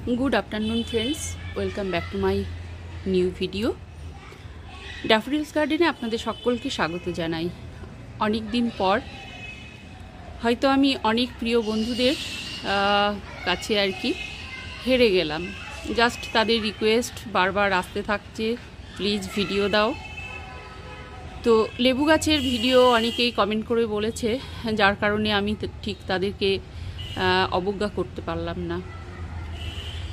Good afternoon friends, welcome back to my new video. Daffodils গার্ডেনে আপনাদের সকলকে স্বাগত জানাই। অনেক দিন পর হয়তো আমি অনেক প্রিয় বন্ধুদের কাছে আর কি হেরে গেলাম। জাস্ট তাদের রিকোয়েস্ট বারবার আসতে থাকছে, প্লিজ ভিডিও দাও। তো লেবু গাছের ভিডিও অনেকেই কমেন্ট করে বলেছে, যার কারণে আমি ঠিক তাদেরকে অবজ্ঞা করতে পারলাম না।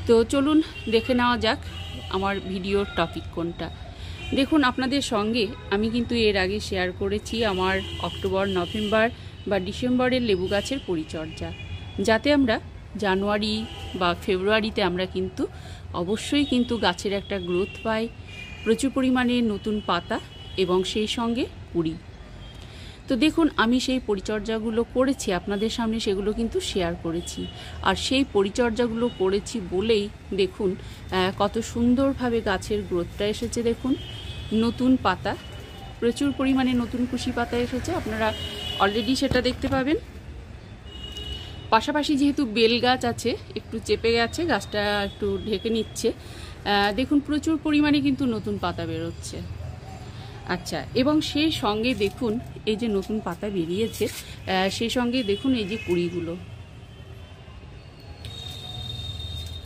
তো চলুন দেখে নেওয়া যাক আমার ভিডিওর টপিক কোনটা। দেখুন, আপনাদের সঙ্গে আমি কিন্তু এর আগে শেয়ার করেছি আমার অক্টোবর, নভেম্বর বা ডিসেম্বরের লেবু গাছের পরিচর্যা, যাতে আমরা জানুয়ারি বা ফেব্রুয়ারিতে আমরা কিন্তু অবশ্যই কিন্তু গাছের একটা গ্রোথ পাই, প্রচুর পরিমাণে নতুন পাতা এবং সেই সঙ্গে কুড়ি। তো দেখুন, আমি সেই পরিচর্যাগুলো করেছি, আপনাদের সামনে সেগুলো কিন্তু শেয়ার করেছি। আর সেই পরিচর্যাগুলো করেছি বলেই দেখুন কত সুন্দরভাবে গাছের গ্রোথটা এসেছে। দেখুন, নতুন পাতা, প্রচুর পরিমাণে নতুন কুশি পাতা এসেছে, আপনারা অলরেডি সেটা দেখতে পাবেন। পাশাপাশি যেহেতু বেল গাছ আছে, একটু চেপে গেছে, গাছটা একটু ঢেকে নিচ্ছে। দেখুন, প্রচুর পরিমাণে কিন্তু নতুন পাতা বেরোচ্ছে। আচ্ছা, এবং সেই সঙ্গে দেখুন এই যে নতুন পাতা বেরিয়েছে, সেই সঙ্গে দেখুন এই যে কুড়িগুলো।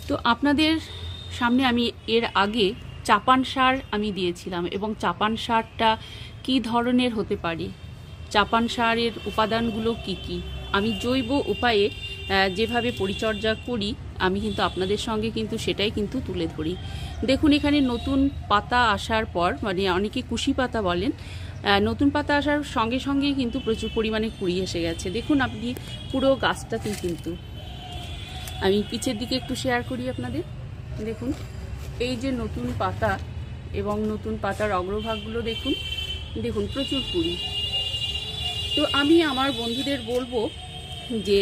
তো আপনাদের সামনে আমি এর আগে চাপান সার আমি দিয়েছিলাম, এবং চাপান সারটা কী ধরনের হতে পারে, চাপান সারের উপাদানগুলো কি কি, আমি জৈব উপায়ে যেভাবে পরিচর্যা করি আমি কিন্তু আপনাদের সঙ্গে কিন্তু সেটাই কিন্তু তুলে ধরি। দেখুন, এখানে নতুন পাতা আসার পর, মানে অনেকে কুশি পাতা বলেন, নতুন পাতা আসার সঙ্গে সঙ্গেই কিন্তু প্রচুর পরিমাণে কুড়ি এসে গেছে। দেখুন, আপনি পুরো গাছটাতেই কিন্তু, আমি পিছের দিকে একটু শেয়ার করি আপনাদের। দেখুন, এই যে নতুন পাতা এবং নতুন পাতার অগ্রভাগগুলো দেখুন, দেখুন প্রচুর কুড়ি। তো আমি আমার বন্ধুদের বলবো যে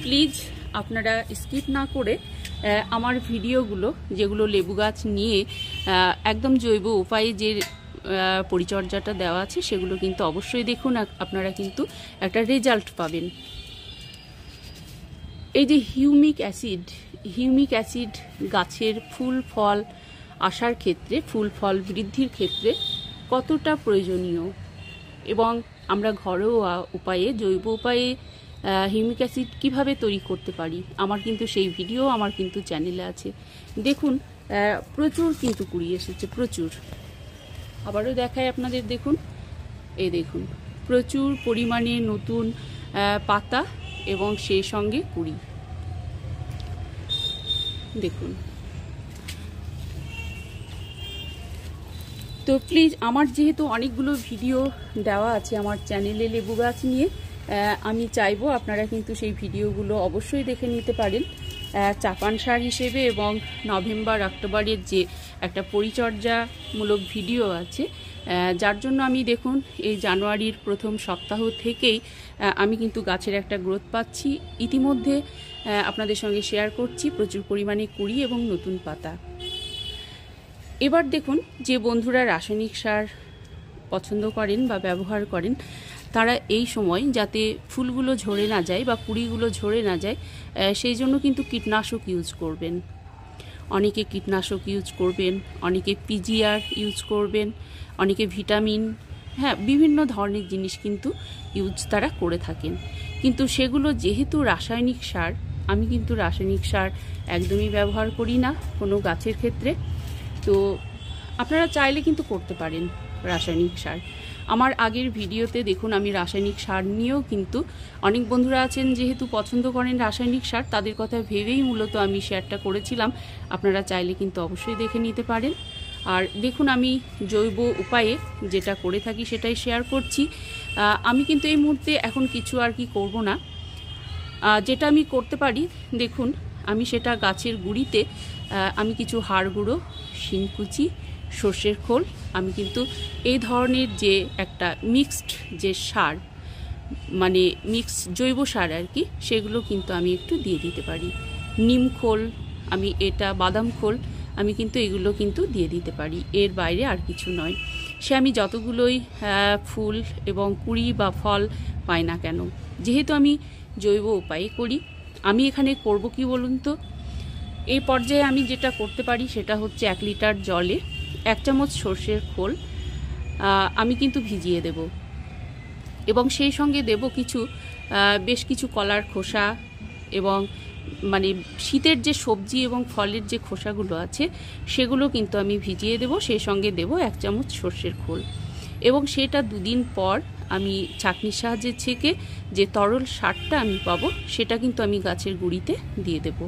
প্লিজ আপনারা স্কিপ না করে আমার ভিডিওগুলো, যেগুলো লেবু গাছ নিয়ে একদম জৈব উপায়ে যে পরিচর্যাটা দেওয়া আছে, সেগুলো কিন্তু অবশ্যই দেখুন, আপনারা কিন্তু একটা রেজাল্ট পাবেন। এই যে হিউমিক অ্যাসিড গাছের ফুল ফল আসার ক্ষেত্রে, ফুল ফল বৃদ্ধির ক্ষেত্রে কতটা প্রয়োজনীয়, এবং আমরা ঘরোয়া উপায়ে, জৈব উপায়ে হিউমিক অ্যাসিড কীভাবে তৈরি করতে পারি, আমার কিন্তু সেই ভিডিও আমার কিন্তু চ্যানেলে আছে। দেখুন, প্রচুর কিন্তু কুড়ি এসেছে, প্রচুর। আবারও দেখাই আপনাদের, দেখুন, এই দেখুন প্রচুর পরিমাণে নতুন পাতা এবং সেই সঙ্গে কুড়ি। দেখুন, তো প্লিজ, আমার যেহেতু অনেকগুলো ভিডিও দেওয়া আছে আমার চ্যানেলে লেবু গাছ নিয়ে, আমি চাইবো আপনারা কিন্তু সেই ভিডিওগুলো অবশ্যই দেখে নিতে পারেন চাপান সার হিসেবে, এবং নভেম্বর অক্টোবরের যে একটা পরিচর্যামূলক ভিডিও আছে, যার জন্য আমি দেখুন এই জানুয়ারির প্রথম সপ্তাহ থেকেই আমি কিন্তু গাছের একটা গ্রোথ পাচ্ছি। ইতিমধ্যে আপনাদের সঙ্গে শেয়ার করছি প্রচুর পরিমাণে কুড়ি এবং নতুন পাতা। এবার দেখুন, যে বন্ধুরা রাসায়নিক সার পছন্দ করেন বা ব্যবহার করেন, তারা এই সময় যাতে ফুলগুলো ঝরে না যায় বা কুড়িগুলো ঝরে না যায়, সেই জন্য কিন্তু কীটনাশক ইউজ করবেন। অনেকে কীটনাশক ইউজ করবেন, অনেকে পিজিআর ইউজ করবেন, অনেকে ভিটামিন, হ্যাঁ, বিভিন্ন ধরনের জিনিস কিন্তু ইউজ তারা করে থাকেন। কিন্তু সেগুলো যেহেতু রাসায়নিক সার, আমি কিন্তু রাসায়নিক সার একদমই ব্যবহার করি না কোনো গাছের ক্ষেত্রে। তো আপনারা চাইলে কিন্তু করতে পারেন রাসায়নিক সার। আমার আগের ভিডিওতে দেখুন আমি রাসায়নিক সার নিয়েও কিন্তু, অনেক বন্ধুরা আছেন যেহেতু পছন্দ করেন রাসায়নিক সার, তাদের কথা ভেবেই মূলত আমি শেয়ারটা করেছিলাম। আপনারা চাইলে কিন্তু অবশ্যই দেখে নিতে পারেন। আর দেখুন, আমি জৈব উপায়ে যেটা করে থাকি সেটাই শেয়ার করছি। আমি কিন্তু এই মুহূর্তে এখন কিছু আর কি করব না। যেটা আমি করতে পারি, দেখুন, আমি সেটা গাছের গুঁড়িতে আমি কিছু হাড় গুঁড়ো, শিংকুচি, সর্ষের খোল, আমি কিন্তু এই ধরনের যে একটা মিক্সড যে সার, মানে মিক্স জৈব সার আর কি, সেগুলো কিন্তু আমি একটু দিয়ে দিতে পারি। নিম খোল, আমি এটা বাদাম খোল, আমি কিন্তু এগুলো কিন্তু দিয়ে দিতে পারি, এর বাইরে আর কিছু নয়। সে আমি যতগুলোই ফুল এবং কুড়ি বা ফল পাই না কেন, যেহেতু আমি জৈব উপায়ে করি, আমি এখানে করব কি বলুন তো, এই পর্যায়ে আমি যেটা করতে পারি সেটা হচ্ছে 1 লিটার জলে 1 চামচ সর্ষের খোল আমি কিন্তু ভিজিয়ে দেব, এবং সেই সঙ্গে দেব বেশ কিছু কলার খোসা, এবং মানে শীতের যে সবজি এবং ফলের যে খোসাগুলো আছে সেগুলো কিন্তু আমি ভিজিয়ে দেব। সেই সঙ্গে দেব 1 চামচ সর্ষের খোল, এবং সেটা 2 দিন পর আমি ছাঁকনির সাহায্যে ছেঁকে যে তরল সারটা আমি পাবো সেটা কিন্তু আমি গাছের গুঁড়িতে দিয়ে দেব।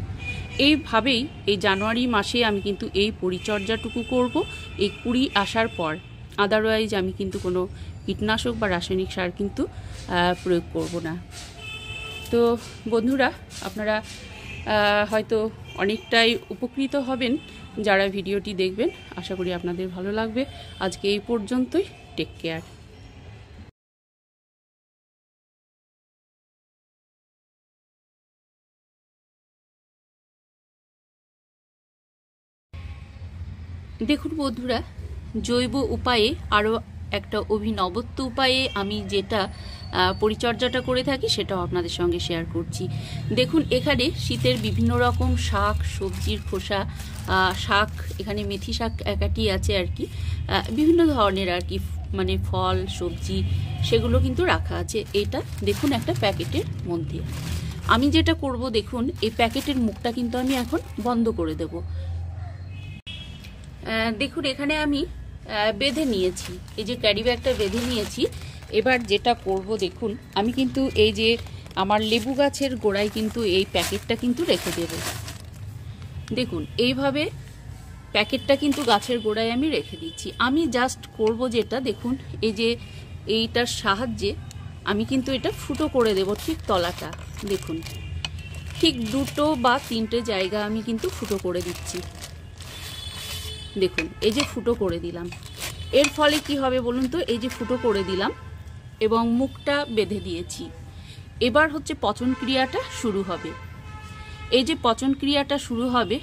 এইভাবেই এই জানুয়ারি মাসে আমি কিন্তু এই পরিচর্যাটুকু করব। এই কুড়ি আসার পর আদারওয়াইজ আমি কিন্তু কোনো কীটনাশক বা রাসায়নিক সার কিন্তু প্রয়োগ করব না। তো বন্ধুরা, আপনারা হয়তো অনেকটাই উপকৃত হবেন যারা ভিডিওটি দেখবেন। আশা করি আপনাদের ভালো লাগবে। আজকে এই পর্যন্তই। Take care. দেখুন বন্ধুরা, জৈব উপায়ে আরও একটা অভিনবত্ব উপায়ে আমি যেটা পরিচর্যাটা করে থাকি সেটাও আপনাদের সঙ্গে শেয়ার করছি। দেখুন, এখানে শীতের বিভিন্ন রকম শাক সবজির খোসা, শাক, এখানে মেথি শাক একাটি আছে আর কি, বিভিন্ন ধরনের আর কি মানে ফল সবজি সেগুলো কিন্তু রাখা আছে। এটা দেখুন একটা প্যাকেটের মধ্যে। আমি যেটা করব, দেখুন এই প্যাকেটের মুখটা কিন্তু আমি এখন বন্ধ করে দেব। দেখুন এখানে আমি বেঁধে নিয়েছি, এই যে ক্যারি ব্যাগটা বেঁধে নিয়েছি। এবার যেটা করব, দেখুন আমি কিন্তু এই যে আমার লেবু গাছের গোড়ায় কিন্তু এই প্যাকেটটা কিন্তু রেখে দেব। দেখুন এইভাবে প্যাকেটটা কিন্তু গাছের গোড়ায় আমি রেখে দিচ্ছি। আমি জাস্ট করব যেটা, দেখুন এই যে এইটার সাহায্যে আমি কিন্তু এটা ফুটো করে দেব ঠিক তলাটা। দেখুন ঠিক 2 বা 3টে জায়গা আমি কিন্তু ফুটো করে দিচ্ছি। দেখুন এই যে ফুটো করে দিলাম, এর ফলে কি হবে বলুন তো, এই যে ফুটো করে দিলাম এবং মুখটা বেঁধে দিয়েছি। এবার হচ্ছে পচন ক্রিয়াটা শুরু হবে। এই যে পচন ক্রিয়াটা শুরু হবে,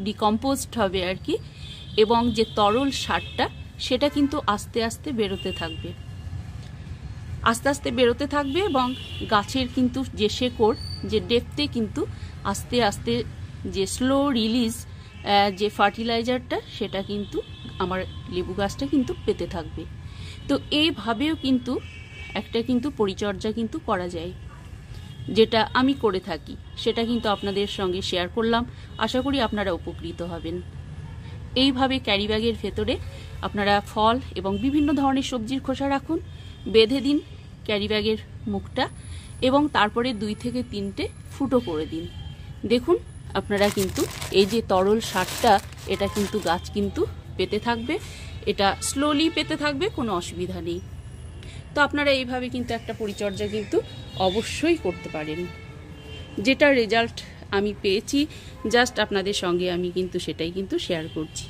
ডিকম্পোজড হবে আর কি, এবং যে তরল সারটা সেটা কিন্তু আস্তে আস্তে বেরোতে থাকবে, আস্তে আস্তে বেরোতে থাকবে, এবং গাছের কিন্তু যে শেকড় যে ডেপথে কিন্তু আস্তে আস্তে যে স্লো রিলিজ যে ফার্টিলাইজারটা সেটা কিন্তু আমার লেবু গাছটা কিন্তু পেতে থাকবে। তো এইভাবেও কিন্তু একটা কিন্তু পরিচর্যা কিন্তু করা যায়, যেটা আমি করে থাকি সেটা কিন্তু আপনাদের সঙ্গে শেয়ার করলাম। আশা করি আপনারা উপকৃত হবেন। এইভাবে ক্যারি ব্যাগের ভেতরে আপনারা ফল এবং বিভিন্ন ধরনের সবজির খোসা রাখুন, বেঁধে দিন ক্যারি ব্যাগের মুখটা, এবং তারপরে 2 থেকে 3টে ফুটো করে দিন। দেখুন আপনারা কিন্তু এই যে তরল সারটা এটা কিন্তু গাছ কিন্তু পেতে থাকবে, এটা স্লোলি পেতে থাকবে, কোনো অসুবিধা নেই। তো আপনারা এইভাবে কিন্তু একটা পরিচর্যা কিন্তু অবশ্যই করতে পারেন। যেটা রেজাল্ট আমি পেয়েছি জাস্ট আপনাদের সঙ্গে আমি কিন্তু সেটাই কিন্তু শেয়ার করছি।